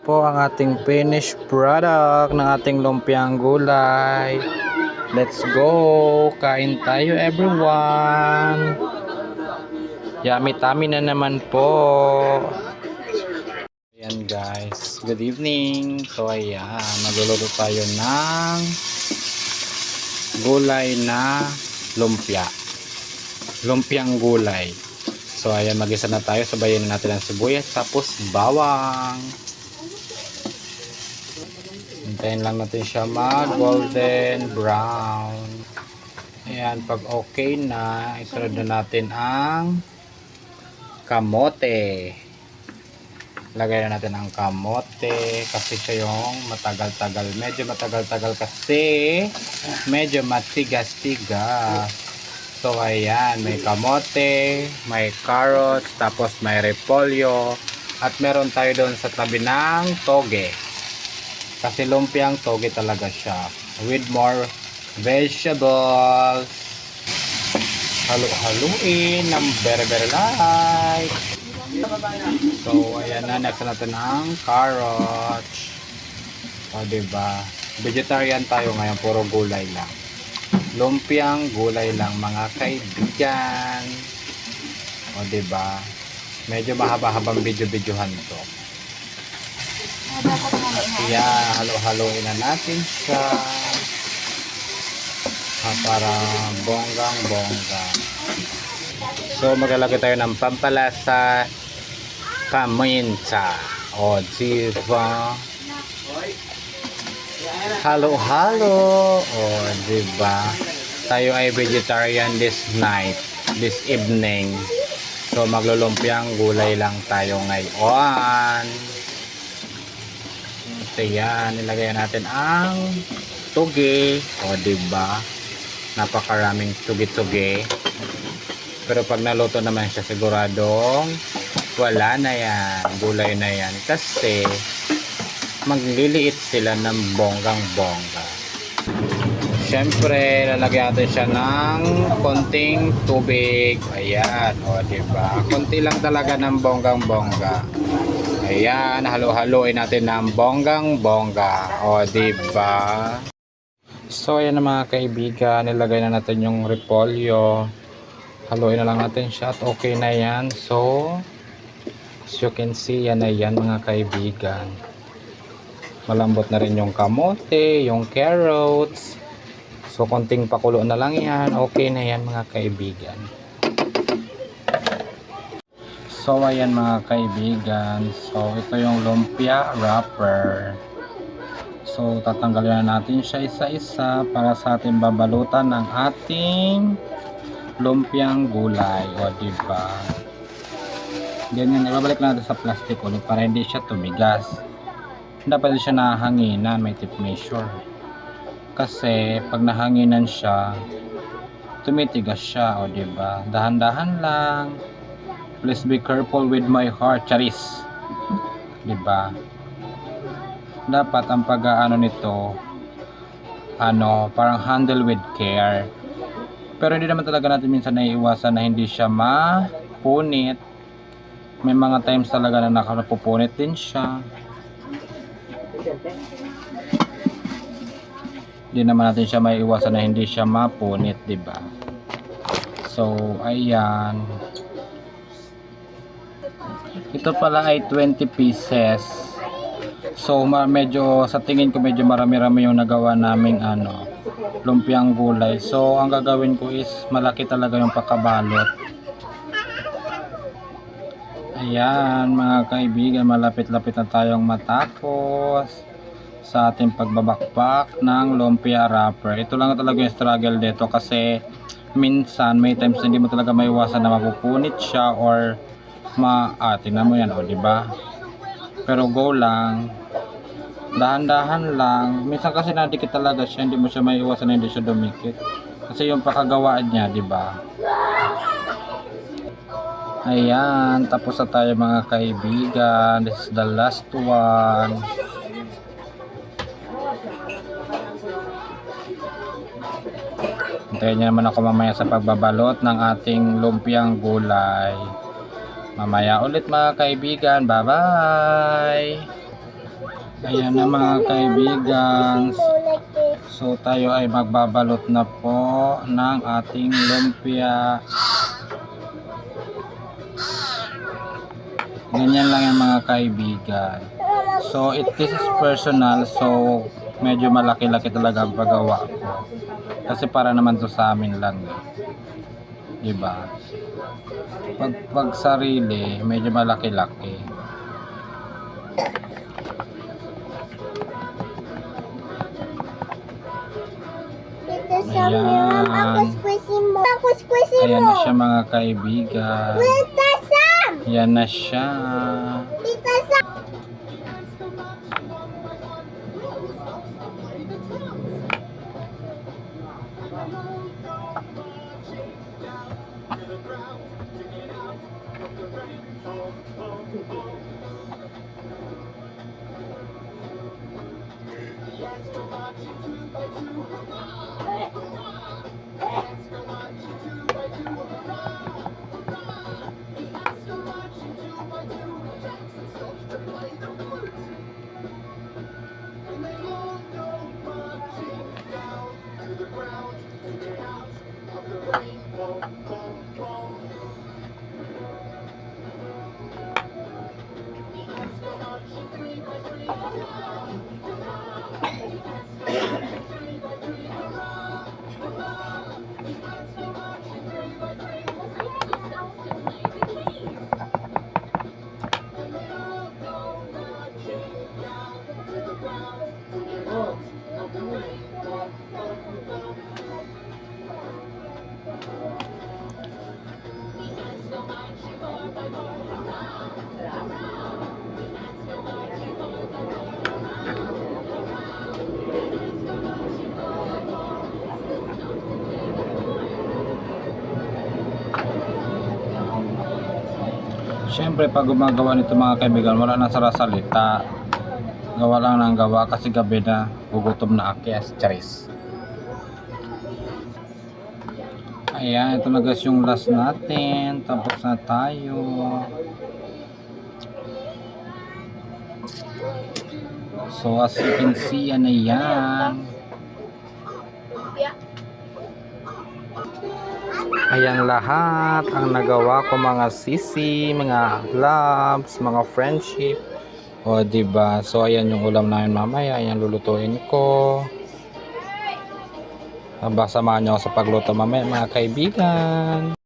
Po ang ating finished product ng ating lumpiang gulay. Let's go! Kain tayo everyone! Yummy-tummy na naman po! Ayan guys, good evening! So ayan, nagluluto tayo ng gulay na lumpia. Lumpiang gulay. So ayan, mag-isa na tayo, sabayin na natin ang sibuyas tapos bawang. Hintayin lang natin siya mag golden brown. Ayan, pag okay na, isunod na natin ang kamote. Lagay na natin ang kamote kasi siya yung matagal-tagal. Medyo matagal-tagal kasi medyo matigas-tigas. So ayan, may kamote, may carrots, tapos may repolyo, at meron tayo doon sa tabi ng toge. Kasi lumpiang toge talaga siya with more vegetables. Halo-haluin ng very light. So ayan na, next natin ang carrots. O diba, vegetarian tayo ngayon, puro gulay lang. Lumpiang gulay lang mga kaibigan. O diba, medyo mahaba-habang video-videohan to. Ayan, halo-haloin na natin siya para bonggang-bongga. So maglalagay tayo ng pampalasa, paminta. O diba, halo-halo. O diba, tayo ay vegetarian this night, this evening. So maglulumpiang gulay lang tayo ngayon. So yan, nilagay natin ang tugi. O diba, napakaraming tugi-tugi. Pero pag naluto naman siya, siguradong wala na yan, gulay na yan, kasi magliliit sila ng bonggang-bongga. Siyempre, lalagyan natin siya ng konting tubig. Ayan, o diba, konti lang talaga ng bonggang-bongga. Ayan, halo-haloin natin ng bonggang-bongga. O diba? So ayan na mga kaibigan, nilagay na natin yung repolyo. Haluin na lang natin siya at okay na yan. So as you can see, yan na yan mga kaibigan. Malambot na rin yung kamote, yung carrots. So konting pakulo na lang yan. Okay na yan mga kaibigan. So ayan mga kaibigan, so ito yung lumpia wrapper. So tatanggalin na natin siya isa-isa para sa ating babalutan ng ating lumpiang gulay. O diba, ganyan, ibabalik natin sa plastic ulit para hindi siya tumigas. Dapat siya nahanginan, may tip measure, kasi pag nahanginan siya, tumitigas siya. O diba, dahan-dahan lang. Please be careful with my heart, charis. Diba? Dapat ang pag-aano nito, parang handle with care. Pero hindi naman talaga natin minsan naiiwasan na hindi siya mapunit. May mga times talaga na nakapupunit din siya. Hindi naman natin siya maiiwasan na hindi siya mapunit, diba? So, ayan. Ito pala ay 20 pieces. So medyo, sa tingin ko medyo marami-rami yung nagawa naming lumpiang gulay. So ang gagawin ko is malaki talaga yung pakabalot. Ayan mga kaibigan, malapit-lapit na tayong matapos sa ating pagbabakbak ng lumpia wrapper. Ito lang talaga yung struggle dito, kasi minsan may times hindi mo talaga maiwasan na mapupunit siya or tingnan mo yan, o diba? Pero go lang, dahan-dahan lang. Minsan kasi nadikit talaga siya, hindi mo siya maiiwasan na hindi siya dumikit, kasi yung pakagawaan niya, diba? Ayan, tapos na tayo mga kaibigan. This is the last one. Hintayin niyo naman ako mamaya sa pagbabalot ng ating lumpiang gulay. Mamaya ulit mga kaibigan. Bye bye. Ayan na mga kaibigan. So tayo ay magbabalot na po ng ating lumpia. Ganyan lang yung mga kaibigan. So this is personal, so medyo malaki-laki talaga ang paggawa ko. Kasi para naman to sa amin lang. Diba? Pag sarili, medyo malaki-laki. Ayan. Ayan na siya mga kaibigan. Ayan na siya. Siyempre pag gumagawa nito mga kaibigan, wala na sarasalita. Gawa lang ng gawa kasi gabi na, gugutom na akyas, charis. Ayan, ito na guys yung last natin. Tapos na tayo. So as you can see, yan na yan. Ayan lahat ang nagawa ko mga sisi, mga loves, mga friendship. O diba? So ayan yung ulam namin mamaya. Ayan lulutuin ko. Samahan nyo ako sa pagluto mamaya mga kaibigan.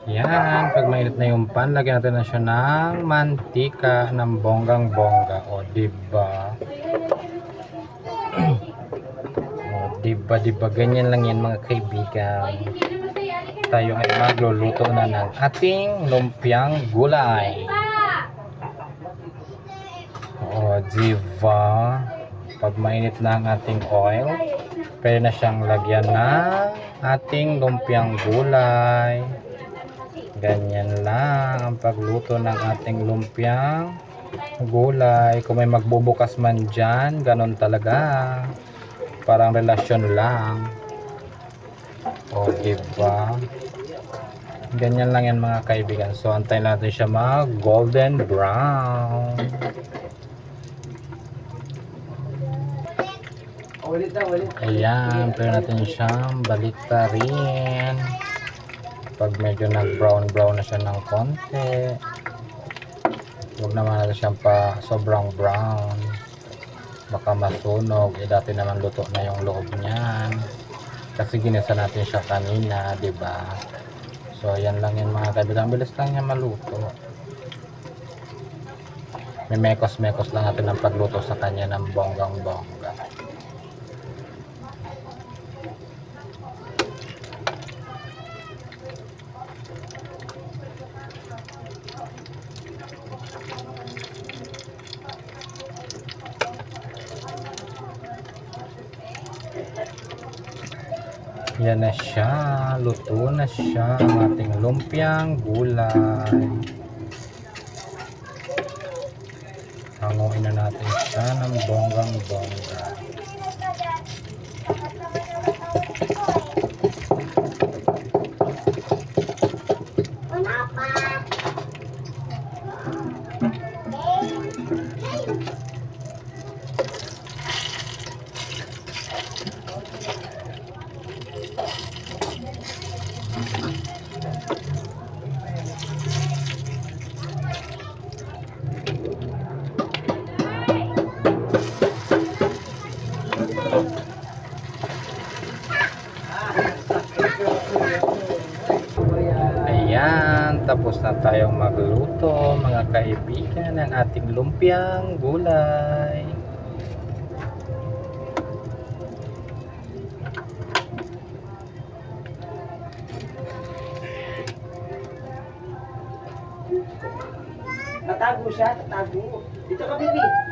Yan, pag mainit na yung pan, lagyan natin na siya ng mantika ng bonggang bongga. O diba? O diba, ganyan lang yan mga kaibigan. Tayo ay magluluto na ng ating lumpiang gulay. O diba? Pag mainit na ang ating oil, pwede na siyang lagyan ng ating lumpiang gulay. Ganyan lang ang pagluto ng ating lumpiang gulay. Kung may magbubukas man dyan, ganun talaga. Parang relasyon lang. O diba? Ganyan lang yan mga kaibigan. So antayin natin siya mag golden brown. Ayan, pwede natin siyang baliktarin. Pag medyo nag-brown na siya ng konti, huwag naman natin siyang pa sobrang brown, baka masunog. Dati naman luto na yung loob niyan kasi ginisa natin siya kanina, diba? So ayan lang yan mga kaibigan, bilis lang niya maluto. May mekos lang natin ang pagluto sa kanya ng bonggang bongga. Yan na siya, luto na siya ang ating lumpiang gulay. Hanguin na natin siya ng bonggang bongga. tapos na tayong magluto mga kaibigan ng ating lumpiang gulay. Tatago siya, tatago. Dito ka, baby.